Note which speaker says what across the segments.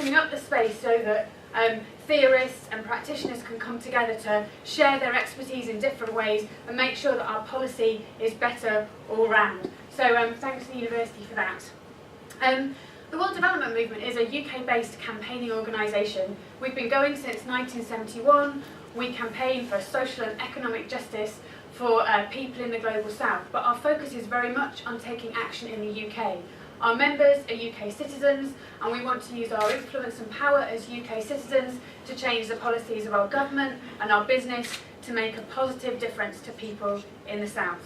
Speaker 1: opening up the space so that theorists and practitioners can come together to share their expertise in different ways and make sure that our policy is better all round. So thanks to the university for that. The World Development Movement is a UK-based campaigning organisation. We've been going since 1971. We campaign for social and economic justice for people in the global south, but our focus is very much on taking action in the UK. Our members are UK citizens, and we want to use our influence and power as UK citizens to change the policies of our government and our business to make a positive difference to people in the south.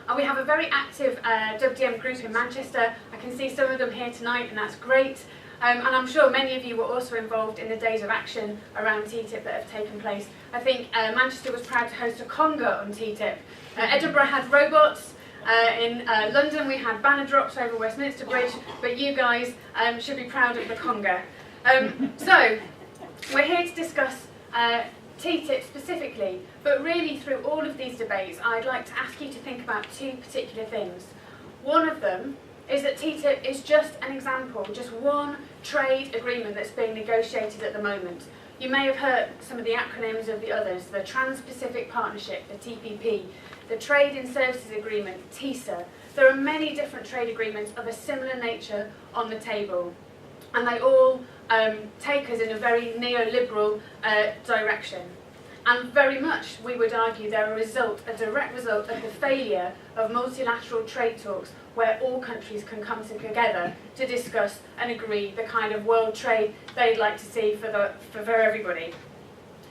Speaker 1: And we have a very active WDM group in Manchester. I can see some of them here tonight, and that's great. And I'm sure many of you were also involved in the days of action around TTIP that have taken place. I think Manchester was proud to host a conga on TTIP. Edinburgh had robots. In London we had banner drops over Westminster Bridge, but you guys should be proud of the conga. So we're here to discuss TTIP specifically, but really through all of these debates I'd like to ask you to think about two particular things. One of them is that TTIP is just an example, just one trade agreement that's being negotiated at the moment. You may have heard some of the acronyms of the others: the Trans-Pacific Partnership, the TPP, the Trade in Services Agreement, TISA. There are many different trade agreements of a similar nature on the table, and they all take us in a very neoliberal direction. And very much, we would argue, they're a direct result of the failure of multilateral trade talks where all countries can come together to discuss and agree the kind of world trade they'd like to see for everybody.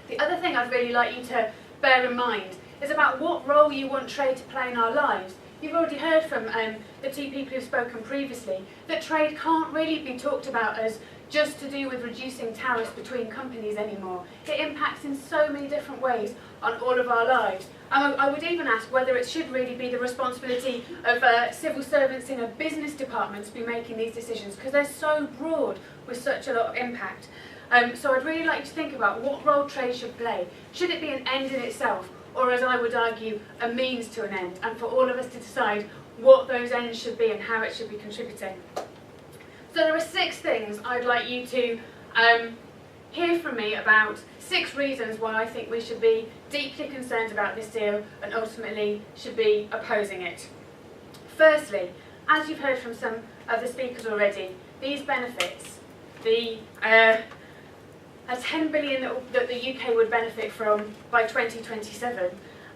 Speaker 1: The other thing I'd really like you to bear in mind is about what role you want trade to play in our lives. You've already heard from the two people who've spoken previously that trade can't really be talked about as just to do with reducing tariffs between companies anymore. It impacts in so many different ways on all of our lives. I would even ask whether it should really be the responsibility of civil servants in a business department to be making these decisions, because they're so broad with such a lot of impact. So I'd really like you to think about what role trade should play. Should it be an end in itself, or, as I would argue, a means to an end, and for all of us to decide what those ends should be and how it should be contributing? So there are 6 things I'd like you to hear from me about, 6 reasons why I think we should be deeply concerned about this deal and ultimately should be opposing it. Firstly, as you've heard from some of the speakers already, these benefits, the 10 billion that the UK would benefit from by 2027,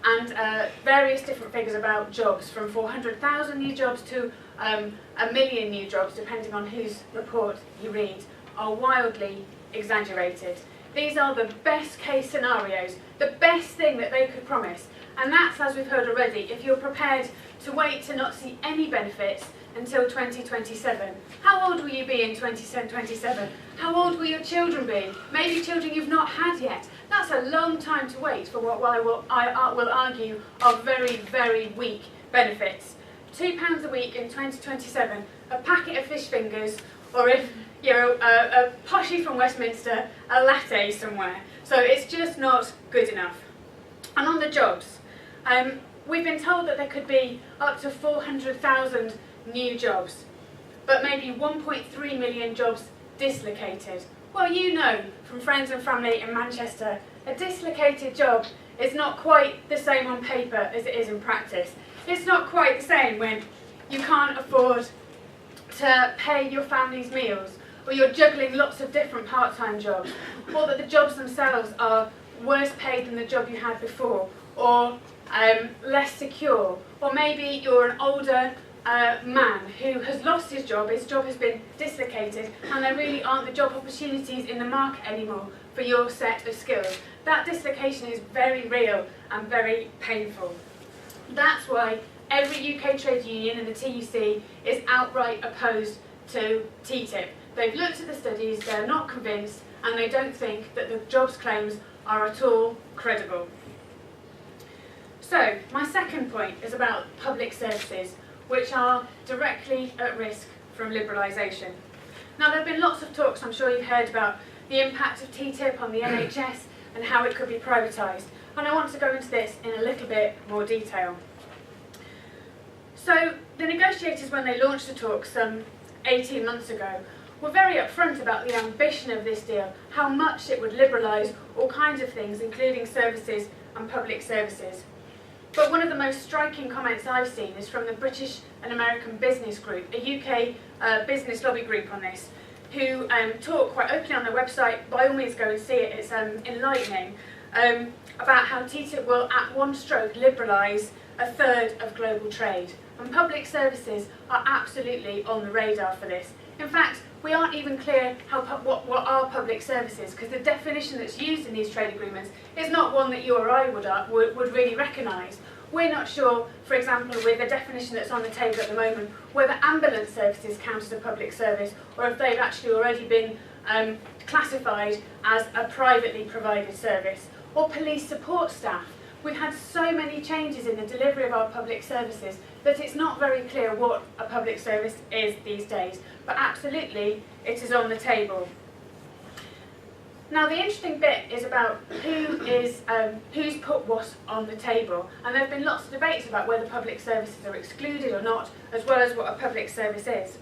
Speaker 1: and various different figures about jobs, from 400,000 new jobs to 1 million new jobs, depending on whose report you read, are wildly exaggerated. These are the best case scenarios, the best thing that they could promise. And that's, as we've heard already, if you're prepared to wait to not see any benefits until 2027. How old will you be in 2027? How old will your children be? Maybe children you've not had yet. That's a long time to wait for what I will argue are very, very weak benefits. £2 a week in 2027, a packet of fish fingers, or if you're a poshie from Westminster, a latte somewhere. So it's just not good enough. And on the jobs, we've been told that there could be up to 400,000 new jobs, but maybe 1.3 million jobs dislocated. Well, you know from friends and family in Manchester, a dislocated job is not quite the same on paper as it is in practice. It's not quite the same when you can't afford to pay your family's meals, or you're juggling lots of different part-time jobs, or that the jobs themselves are worse paid than the job you had before, or less secure, or maybe you're an older man who has lost his job has been dislocated, and there really aren't the job opportunities in the market anymore for your set of skills. That dislocation is very real and very painful. That's why every UK trade union and the TUC is outright opposed to TTIP. They've looked at the studies, they're not convinced, and they don't think that the jobs claims are at all credible. So, my second point is about public services, which are directly at risk from liberalisation. Now, there have been lots of talks, I'm sure you've heard, about the impact of TTIP on the NHS and how it could be privatised. And I want to go into this in a little bit more detail. So, the negotiators, when they launched the talks some 18 months ago, were very upfront about the ambition of this deal, how much it would liberalise all kinds of things, including services and public services. But one of the most striking comments I've seen is from the British and American Business Group, a UK business lobby group on this, who talk quite openly on their website. By all means go and see it, it's enlightening, about how TTIP will at one stroke liberalise a third of global trade. And public services are absolutely on the radar for this. In fact, we aren't even clear what are public services, because the definition that's used in these trade agreements is not one that you or I would really recognise. We're not sure, for example, with the definition that's on the table at the moment, whether ambulance services count as a public service, or if they've actually already been classified as a privately provided service, or police support staff. We've had so many changes in the delivery of our public services that it's not very clear what a public service is these days, but absolutely it is on the table. Now the interesting bit is about who's put what on the table, and there have been lots of debates about whether public services are excluded or not, as well as what a public service is.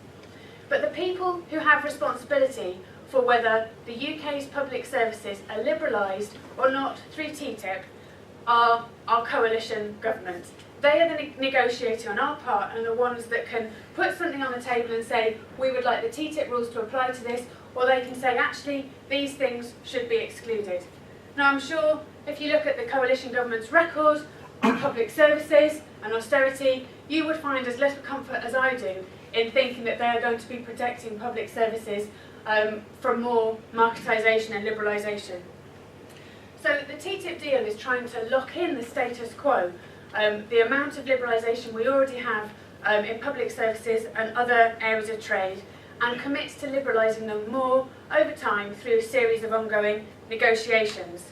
Speaker 1: But the people who have responsibility for whether the UK's public services are liberalised or not through TTIP are our coalition government. They are the negotiator on our part and the ones that can put something on the table and say, we would like the TTIP rules to apply to this, or they can say, actually, these things should be excluded. Now, I'm sure if you look at the coalition government's record on public services and austerity, you would find as little comfort as I do in thinking that they are going to be protecting public services from more marketisation and liberalisation. So the TTIP deal is trying to lock in the status quo, the amount of liberalisation we already have in public services and other areas of trade, and commits to liberalising them more over time through a series of ongoing negotiations.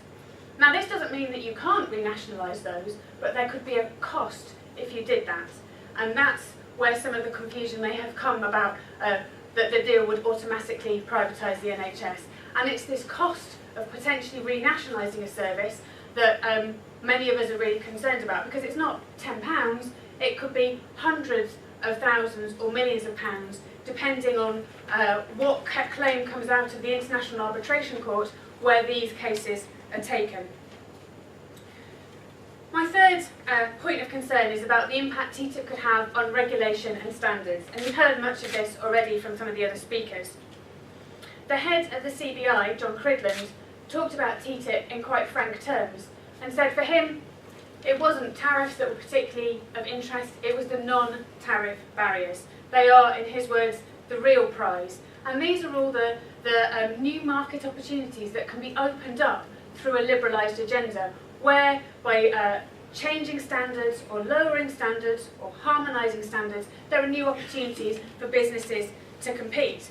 Speaker 1: Now this doesn't mean that you can't renationalise those, but there could be a cost if you did that. And that's where some of the confusion may have come about that the deal would automatically privatise the NHS. And it's this cost of potentially renationalising a service that many of us are really concerned about, because it's not £10, it could be hundreds of thousands or millions of pounds, depending on what claim comes out of the International Arbitration Court where these cases are taken. My third point of concern is about the impact TTIP could have on regulation and standards, and you've heard much of this already from some of the other speakers. The head of the CBI, John Cridland, talked about TTIP in quite frank terms and said for him it wasn't tariffs that were particularly of interest, it was the non-tariff barriers. They are, in his words, the real prize. And these are all the new market opportunities that can be opened up through a liberalised agenda, where by changing standards or lowering standards or harmonising standards, there are new opportunities for businesses to compete.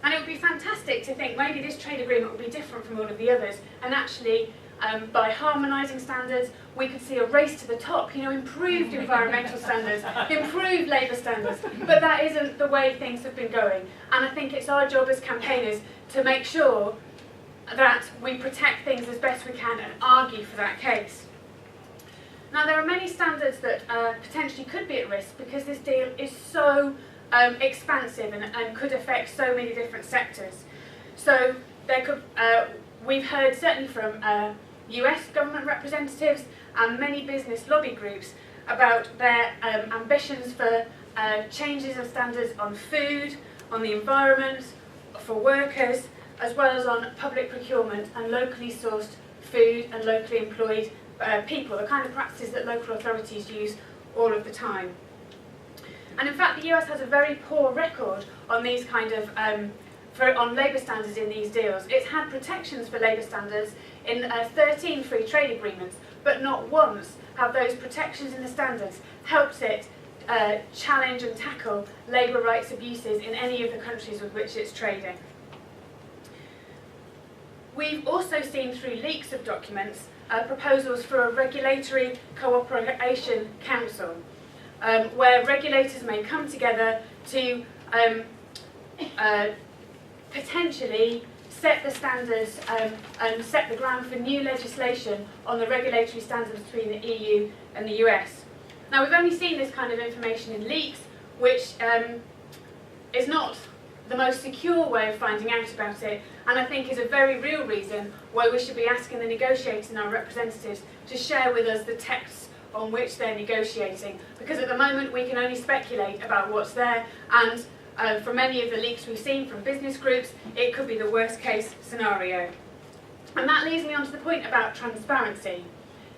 Speaker 1: And it would be fantastic to think maybe this trade agreement would be different from all of the others, and actually by harmonising standards we could see a race to the top, improved environmental standards, improved labour standards, but that isn't the way things have been going. And I think it's our job as campaigners to make sure that we protect things as best we can and argue for that case. Now there are many standards that potentially could be at risk because this deal is so expansive and could affect so many different sectors. So there could, we've heard certainly from US government representatives and many business lobby groups about their ambitions for changes of standards on food, on the environment, for workers, as well as on public procurement and locally sourced food and locally employed people, the kind of practices that local authorities use all of the time. And in fact, the US has a very poor record on these kind of on labour standards in these deals. It's had protections for labour standards in 13 free trade agreements, but not once have those protections in the standards helped it challenge and tackle labour rights abuses in any of the countries with which it's trading. We've also seen through leaks of documents proposals for a regulatory cooperation council, where regulators may come together to potentially set the standards and set the ground for new legislation on the regulatory standards between the EU and the US. Now we've only seen this kind of information in leaks, which is not the most secure way of finding out about it, and I think is a very real reason why we should be asking the negotiators and our representatives to share with us the texts on which they're negotiating, because at the moment we can only speculate about what's there, and from many of the leaks we've seen from business groups, it could be the worst case scenario. And that leads me on to the point about transparency.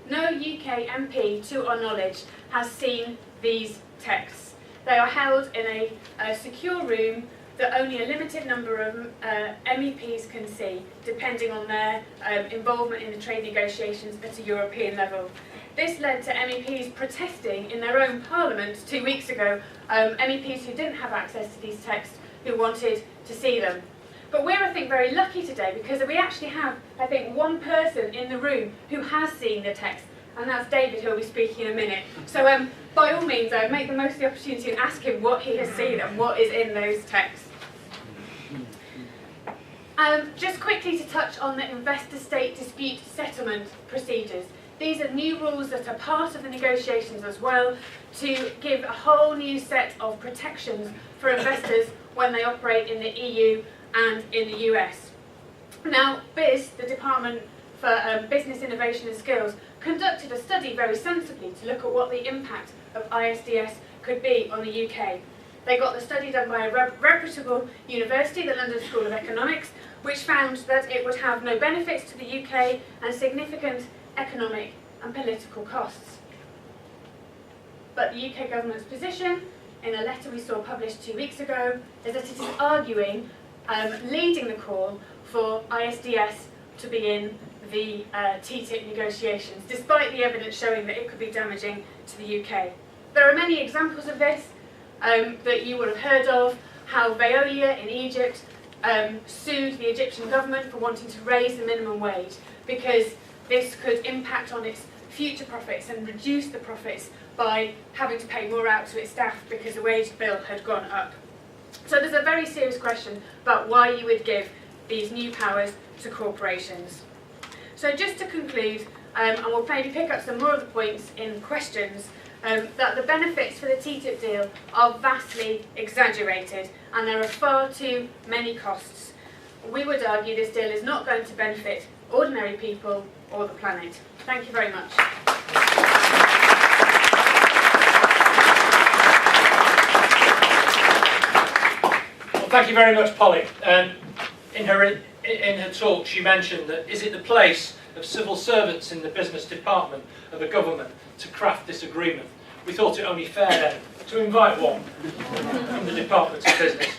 Speaker 1: No UK MP, to our knowledge, has seen these texts. They are held in a secure room that only a limited number of MEPs can see, depending on their involvement in the trade negotiations at a European level. This led to MEPs protesting in their own parliament 2 weeks ago, MEPs who didn't have access to these texts, who wanted to see them. But we're, I think, very lucky today because we actually have, I think, one person in the room who has seen the text, and that's David, who'll be speaking in a minute. So by all means, make the most of the opportunity and ask him what he has seen and what is in those texts. Just quickly to touch on the investor-state dispute settlement procedures. These are new rules that are part of the negotiations as well to give a whole new set of protections for investors when they operate in the EU and in the US. Now, BIS, the Department for Business Innovation and Skills, conducted a study very sensibly to look at what the impact of ISDS could be on the UK. They got the study done by a reputable university, the London School of Economics, which found that it would have no benefits to the UK and significant economic and political costs. But the UK government's position, in a letter we saw published 2 weeks ago, is that it is arguing, leading the call for ISDS to be in the TTIP negotiations, despite the evidence showing that it could be damaging to the UK. There are many examples of this that you would have heard of, how Veolia in Egypt sued the Egyptian government for wanting to raise the minimum wage because this could impact on its future profits and reduce the profits by having to pay more out to its staff because the wage bill had gone up. So there's a very serious question about why you would give these new powers to corporations. So just to conclude, and we'll maybe pick up some more of the points in questions, that the benefits for the TTIP deal are vastly exaggerated and there are far too many costs. We would argue this deal is not going to benefit ordinary people or the planet. Thank you very much.
Speaker 2: Well, thank you very much, Polly. In her talk, she mentioned that is it the place of civil servants in the business department of a government to craft this agreement? We thought it only fair then to invite one from the Department of Business.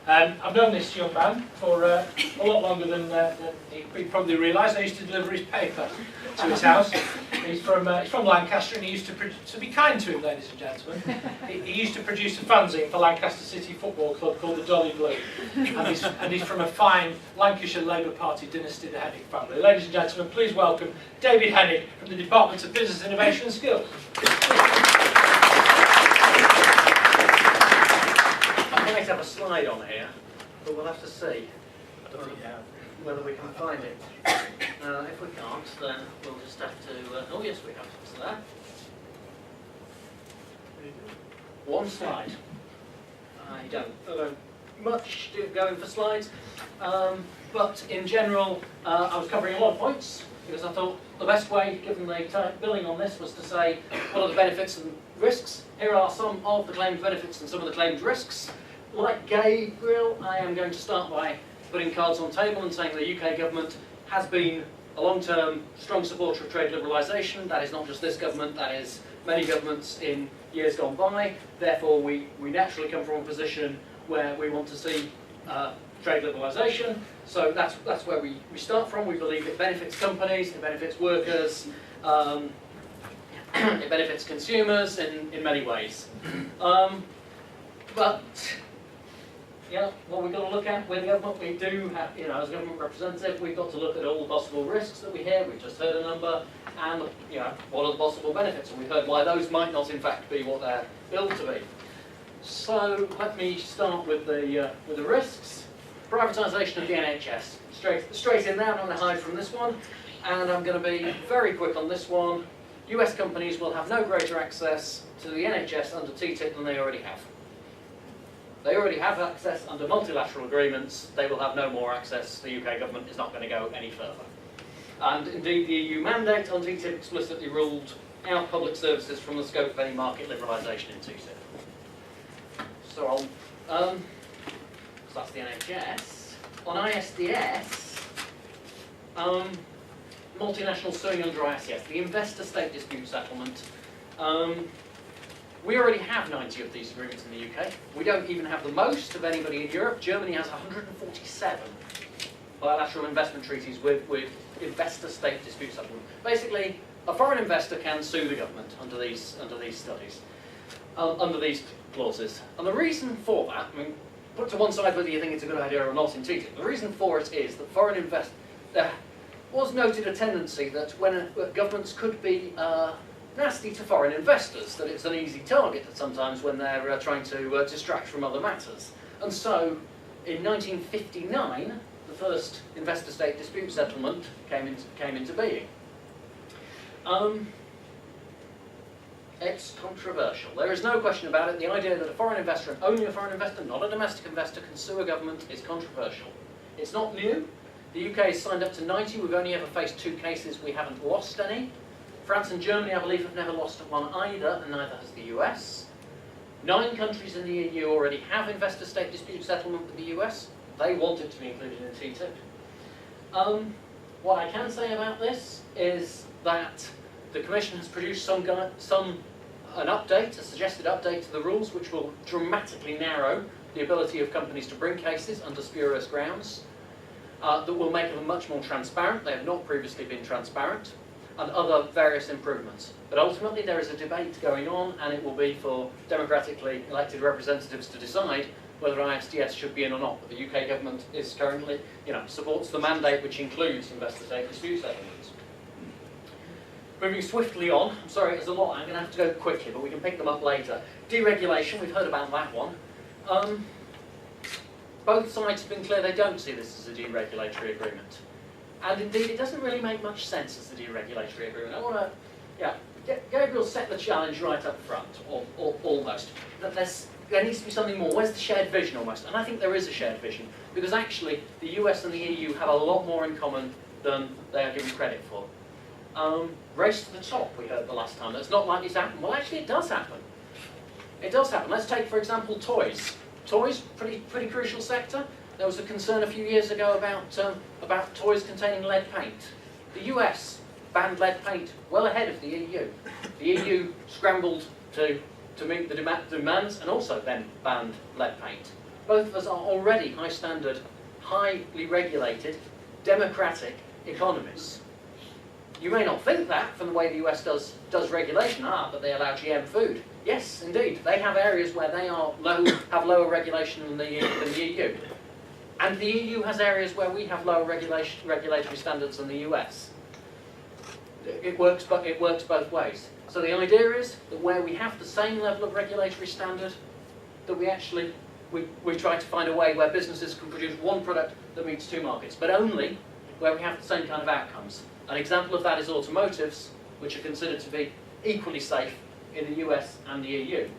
Speaker 2: I've known this young man for a lot longer than he probably realised. I used to deliver his paper to his house. He's from Lancaster, and he used to be kind to him, ladies and gentlemen. He used to produce a fanzine for Lancaster City Football Club called the Dolly Blue, and he's from a fine Lancashire Labour Party dynasty, the Henig family. Ladies and gentlemen, please welcome David Henig from the Department of Business Innovation and Skills.
Speaker 3: I might have a slide on here, but we'll have to see whether we can find it. If we can't, then we'll just have to... oh yes, we have. It's there. One slide. I don't much going for slides, but in general, I was covering a lot of points because I thought the best way, given the billing on this, was to say what are the benefits and risks. Here are some of the claimed benefits and some of the claimed risks. Like Gabriel, I am going to start by putting cards on the table and saying the UK government has been a long-term strong supporter of trade liberalisation. That is not just this government, that is many governments in years gone by. Therefore, we naturally come from a position where we want to see trade liberalisation. So that's where we start from. We believe it benefits companies, it benefits workers, it benefits consumers in many ways. But yeah, what we've got to look at with the government, we do have, as a government representative, we've got to look at all the possible risks that we hear. We've just heard a number, and what are the possible benefits, and we've heard why those might not, in fact, be what they're billed to be. So let me start with the risks. Privatisation of the NHS. Straight in there. I'm not going to hide from this one, and I'm going to be very quick on this one. US companies will have no greater access to the NHS under TTIP than they already have. They already have access under multilateral agreements. They will have no more access. The UK government is not going to go any further. And indeed, the EU mandate on TTIP explicitly ruled out public services from the scope of any market liberalisation in TTIP. So so that's the NHS. On ISDS, multinational suing under ISDS, the investor state dispute settlement. We already have 90 of these agreements in the UK. We don't even have the most of anybody in Europe. Germany has 147 bilateral investment treaties with investor state dispute settlement. Basically, a foreign investor can sue the government under these studies, under these clauses. And the reason for that, I mean, put to one side whether you think it's a good idea or not in TTIP, the reason for it is that foreign investors, there was noted a tendency that when governments could be nasty to foreign investors, that it's an easy target sometimes when they're trying to distract from other matters. And so, in 1959, the first investor-state dispute settlement came into being. It's controversial. There is no question about it. The idea that a foreign investor, and only a foreign investor, not a domestic investor, can sue a government is controversial. It's not new. The UK has signed up to 90. We've only ever faced 2 cases. We haven't lost any. France and Germany, I believe, have never lost one either, and neither has the US. 9 countries in the EU already have investor-state dispute settlement with the US. They want it to be included in TTIP. What I can say about this is that the Commission has produced an update, a suggested update to the rules, which will dramatically narrow the ability of companies to bring cases under spurious grounds, that will make them much more transparent. They have not previously been transparent, and other various improvements. But ultimately there is a debate going on, and it will be for democratically elected representatives to decide whether ISDS should be in or not. But the UK government is currently, supports the mandate, which includes investor-state dispute settlements. Moving swiftly on, I'm sorry, there's a lot, I'm going to have to go quickly, but we can pick them up later. Deregulation, we've heard about that one. Both sides have been clear they don't see this as a deregulatory agreement. And indeed, it doesn't really make much sense as a deregulatory agreement. I want to, Gabriel set the challenge right up front, or almost, that there needs to be something more. Where's the shared vision almost? And I think there is a shared vision, because actually the US and the EU have a lot more in common than they are given credit for. Race to the top, we heard the last time. That's not likely to happen. Well, actually, it does happen. It does happen. Let's take, for example, toys. Toys, pretty crucial sector. There was a concern a few years ago about toys containing lead paint. The US banned lead paint well ahead of the EU. The EU scrambled to meet the demands and also then banned lead paint. Both of us are already high standard, highly regulated, democratic economies. You may not think that from the way the US does regulation, but they allow GM food. Yes, indeed, they have areas where they have lower regulation than the EU. And the EU has areas where we have lower regulatory standards than the US. It works both ways. So the idea is that where we have the same level of regulatory standard, that we try to find a way where businesses can produce one product that meets 2 markets, but only where we have the same kind of outcomes. An example of that is automotives, which are considered to be equally safe in the US and the EU.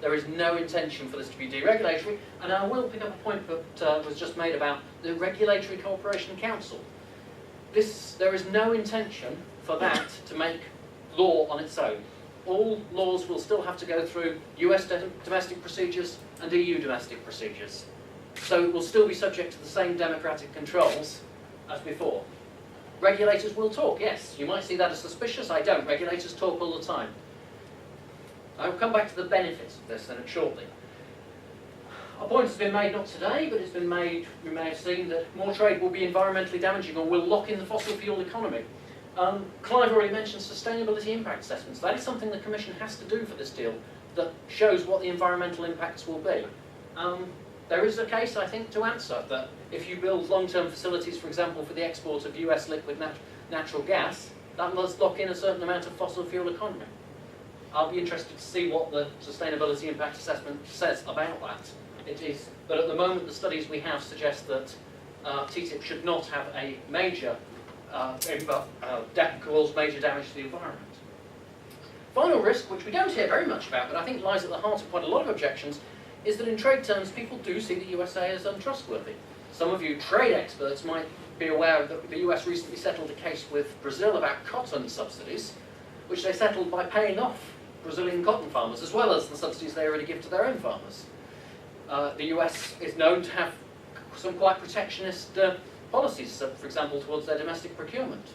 Speaker 3: There is no intention for this to be deregulatory, and I will pick up a point that was just made about the Regulatory Cooperation Council. There is no intention for that to make law on its own. All laws will still have to go through US domestic procedures and EU domestic procedures. So it will still be subject to the same democratic controls as before. Regulators will talk, yes. You might see that as suspicious. I don't. Regulators talk all the time. I'll come back to the benefits of this shortly. A point has been made, not today, but it's been made, we may have seen, that more trade will be environmentally damaging or will lock in the fossil fuel economy. Clive already mentioned sustainability impact assessments. That is something the Commission has to do for this deal that shows what the environmental impacts will be. There is a case, I think, to answer that if you build long-term facilities, for example, for the export of US liquid natural gas, that must lock in a certain amount of fossil fuel economy. I'll be interested to see what the sustainability impact assessment says about that. But at the moment, the studies we have suggest that TTIP should not have a major cause major damage to the environment. Final risk, which we don't hear very much about, but I think lies at the heart of quite a lot of objections, is that in trade terms, people do see the USA as untrustworthy. Some of you trade experts might be aware that the US recently settled a case with Brazil about cotton subsidies, which they settled by paying off Brazilian cotton farmers, as well as the subsidies they already give to their own farmers. The US is known to have some quite protectionist policies, for example, towards their domestic procurement.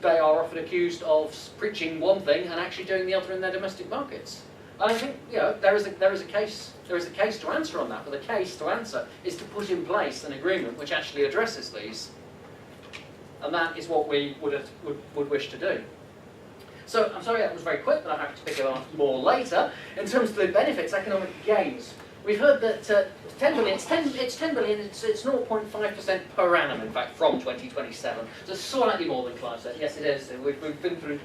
Speaker 3: They are often accused of preaching one thing and actually doing the other in their domestic markets. And I think there is a case to answer on that, but the case to answer is to put in place an agreement which actually addresses these, and that is what we would wish to do. So I'm sorry that was very quick, but I'm happy to pick it up more later. In terms of the benefits, economic gains, we've heard that 10 billion. It's 10 billion. It's 0.5% per annum, in fact, from 2027. So slightly more than Clive said. Yes, it is. We've been through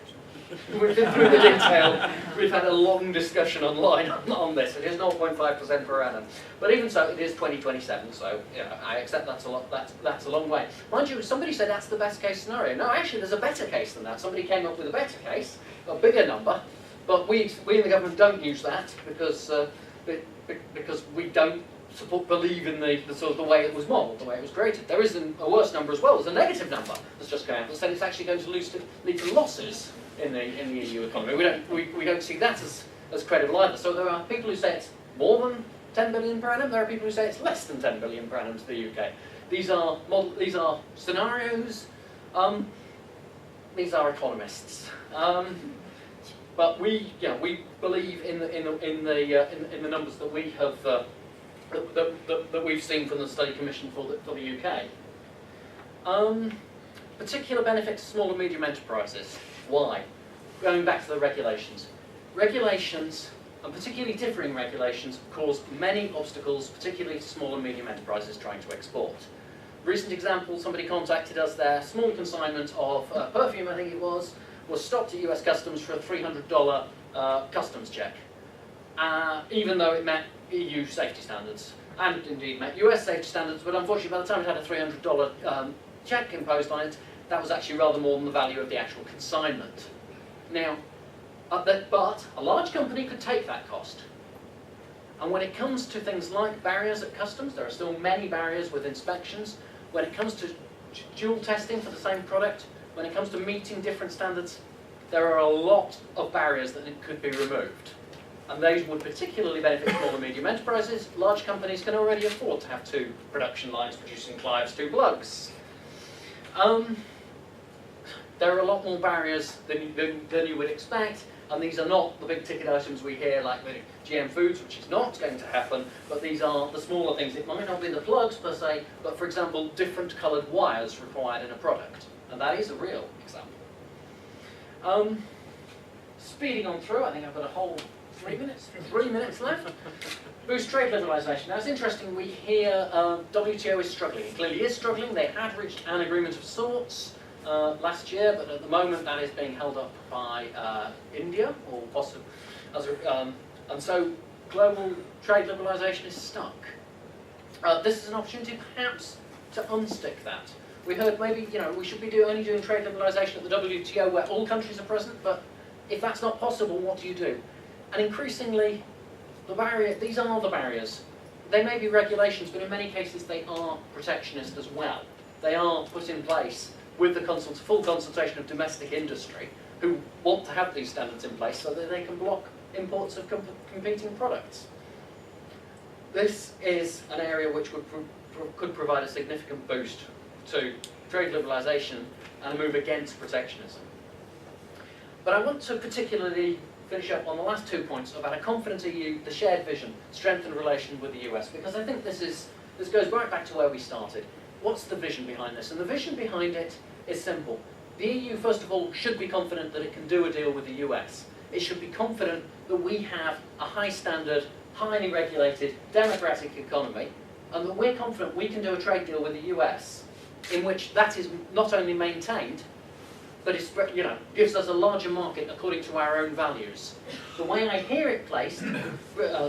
Speaker 3: the detail. We've had a long discussion online on this. It is 0.5% per annum. But even so, it is 2027. So I accept that's a lot. That's a long way. Mind you, somebody said that's the best case scenario. No, actually, there's a better case than that. Somebody came up with a better case, a bigger number. But we in the government don't use that because we don't believe in the sort of the way it was modelled, the way it was created. There is a worse number as well. There's a negative number that's just come out that said it's actually going to lead to losses in the EU economy. We don't see that as credible either. So there are people who say it's more than 10 billion per annum. There are people who say it's less than 10 billion per annum to the UK. These are scenarios. These are economists. But we believe in the numbers that we have that we've seen from the study commission for the UK. Particular benefits to small and medium enterprises. Why? Going back to the regulations. Regulations, and particularly differing regulations, cause many obstacles, particularly to small and medium enterprises trying to export. Recent example: somebody contacted us. Their small consignment of perfume, I think it was stopped at US Customs for a $300 customs check, even though it met EU safety standards, and indeed met US safety standards, but unfortunately by the time it had a $300 check imposed on it, that was actually rather more than the value of the actual consignment. Now, but a large company could take that cost. And when it comes to things like barriers at customs, there are still many barriers with inspections. When it comes to dual testing for the same product, when it comes to meeting different standards, there are a lot of barriers that could be removed. And those would particularly benefit small and medium enterprises. Large companies can already afford to have 2 production lines producing Clive's 2 plugs. There are a lot more barriers than you would expect, and these are not the big ticket items we hear like the GM foods, which is not going to happen, but these are the smaller things. It might not be the plugs per se, but for example, different coloured wires required in a product. And that is a real example. Speeding on through, I think I've got a whole 3 minutes? 3 minutes left. Boost trade liberalisation. Now it's interesting, we hear WTO is struggling. It clearly is struggling. They had reached an agreement of sorts last year, but at the moment that is being held up by India, or possibly, and so global trade liberalisation is stuck. This is an opportunity perhaps to unstick that. We heard maybe we should be only doing trade liberalisation at the WTO where all countries are present, but if that's not possible, what do you do? And increasingly, these are the barriers. They may be regulations, but in many cases they are protectionist as well. They are put in place with the full consultation of domestic industry, who want to have these standards in place so that they can block imports of competing products. This is an area which could provide a significant boost to trade liberalisation and a move against protectionism. But I want to particularly finish up on the last 2 points about a confident EU, the shared vision, strengthened relation with the US, because I think this goes right back to where we started. What's the vision behind this? And the vision behind it is simple. The EU, first of all, should be confident that it can do a deal with the US. It should be confident that we have a high standard, highly regulated, democratic economy, and that we're confident we can do a trade deal with the US in which that is not only maintained, but it's, gives us a larger market according to our own values. The way I hear it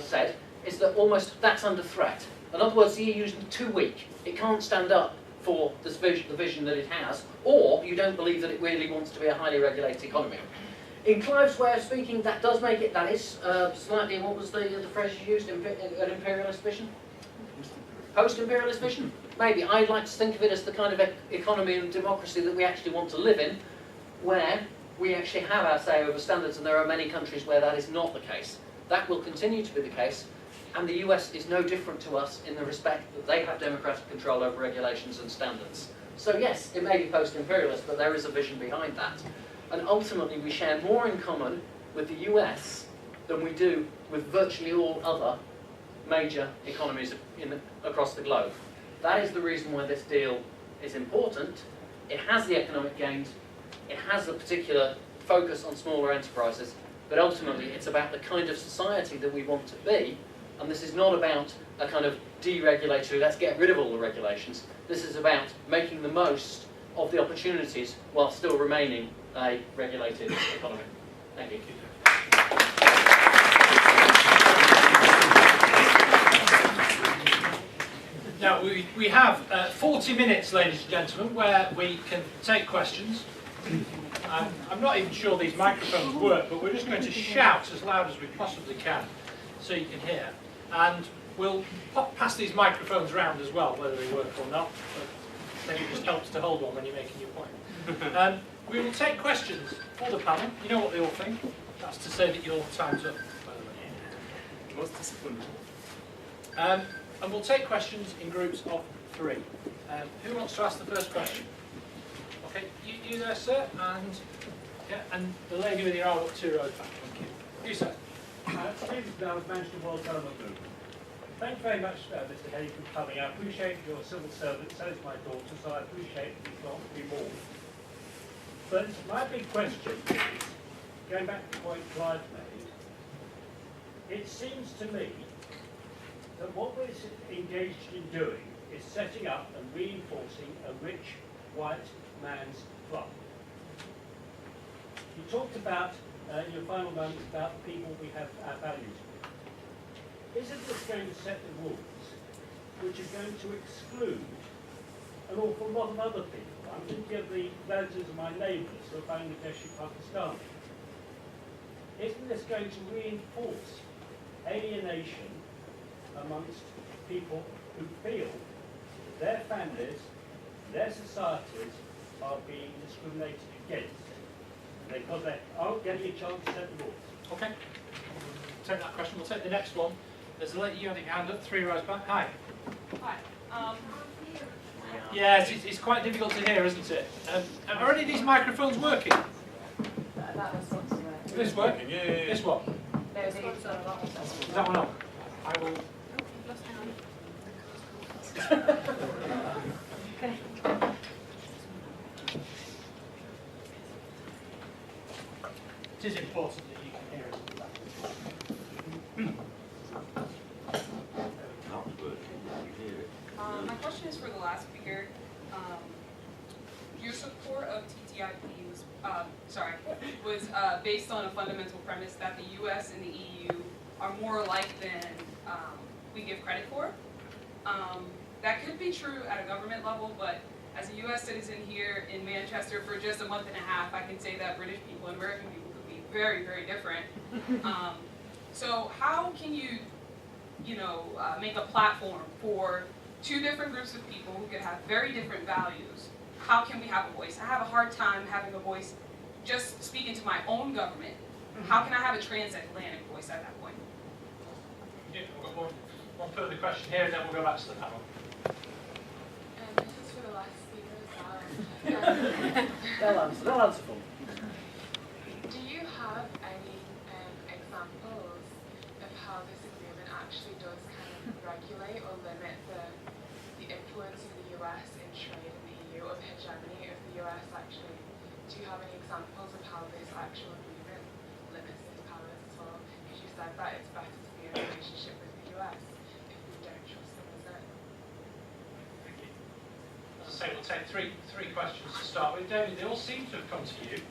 Speaker 3: said is that almost that's under threat. In other words, the EU is too weak. It can't stand up for the vision that it has, or you don't believe that it really wants to be a highly regulated economy. In Clive's way of speaking, that does make it, that is slightly, what was the phrase you used, an imperialist vision? Post-imperialist vision? Maybe. I'd like to think of it as the kind of economy and democracy that we actually want to live in, where we actually have our say over standards, and there are many countries where that is not the case. That will continue to be the case, and the US is no different to us in the respect that they have democratic control over regulations and standards. So yes, it may be post-imperialist, but there is a vision behind that. And ultimately, we share more in common with the US than we do with virtually all other major economies across the globe. That is the reason why this deal is important. It has the economic gains, it has a particular focus on smaller enterprises, but ultimately it's about the kind of society that we want to be, and this is not about a kind of deregulatory, let's get rid of all the regulations. This is about making the most of the opportunities while still remaining a regulated economy. Thank you.
Speaker 2: Now, we have 40 minutes, ladies and gentlemen, where we can take questions. I'm not even sure these microphones work, but we're just going to shout as loud as we possibly can so you can hear. And we'll pass these microphones around as well, whether they work or not. But then it just helps to hold one when you're making your point. We will take questions for the panel. You know what they all think. That's to say that your time's up, by the way.
Speaker 4: Most disappointing.
Speaker 2: And we'll take questions in groups of 3. Who wants to ask the first question? Okay, you there, sir, and yeah, and the lady with your arm up 2 rows back. Thank you. You, sir.
Speaker 5: Steve, I was managed to World Government Group. Thank you very much, Mr. Henig, for coming. I appreciate your civil servant, so is my daughter, so I appreciate that you've got to be more. But my big question is, going back to the point Clive made, it seems to me that what we're engaged in doing is setting up and reinforcing a rich white man's club. You talked about, in your final moments, about the people we have our values with. Isn't this going to set the rules which are going to exclude an awful lot of other people? I'm thinking of the relatives of my neighbours who are Bangladeshi Pakistani. Isn't this going to reinforce alienation amongst people who feel that their families, their societies are being discriminated against because they aren't getting a chance to set the rules?
Speaker 2: Okay. We'll take that question. We'll take the next one. There's a lady, you had your hand up 3 rows back. Hi.
Speaker 6: Hi.
Speaker 2: Yeah, it's quite difficult to hear, isn't it? Are any of these microphones working?
Speaker 6: That was what's right.
Speaker 2: This work?
Speaker 4: Yeah.
Speaker 2: This one?
Speaker 6: No, these are not.
Speaker 2: Is that one on? I will. It is important that you can hear us.
Speaker 7: My question is for the last speaker. Your support of TTIP was based on a fundamental premise that the U.S. and the EU are more alike than we give credit for. That could be true at a government level, but as a U.S. citizen here in Manchester for just a month and a half, I can say that British people and American people could be very, very different. So how can you make a platform for 2 different groups of people who could have very different values? How can we have a voice? I have a hard time having a voice just speaking to my own government. How can I have a transatlantic voice at that point?
Speaker 2: Yeah, we've got one further question here, and then we'll go back to the panel.
Speaker 6: This is for the last speaker.
Speaker 3: They'll answer for me.
Speaker 6: Do you have any examples of how this agreement actually does kind of regulate or limit the influence of the US in trade in the EU, or the hegemony of the US actually? Do you have any examples of how this actual agreement limits its powers at all? Because you said that it's better to be in a relationship with the US if we don't trust them, is it?
Speaker 2: Thank you. As I say, we'll take three questions to start with. David, they all seem to have come to you.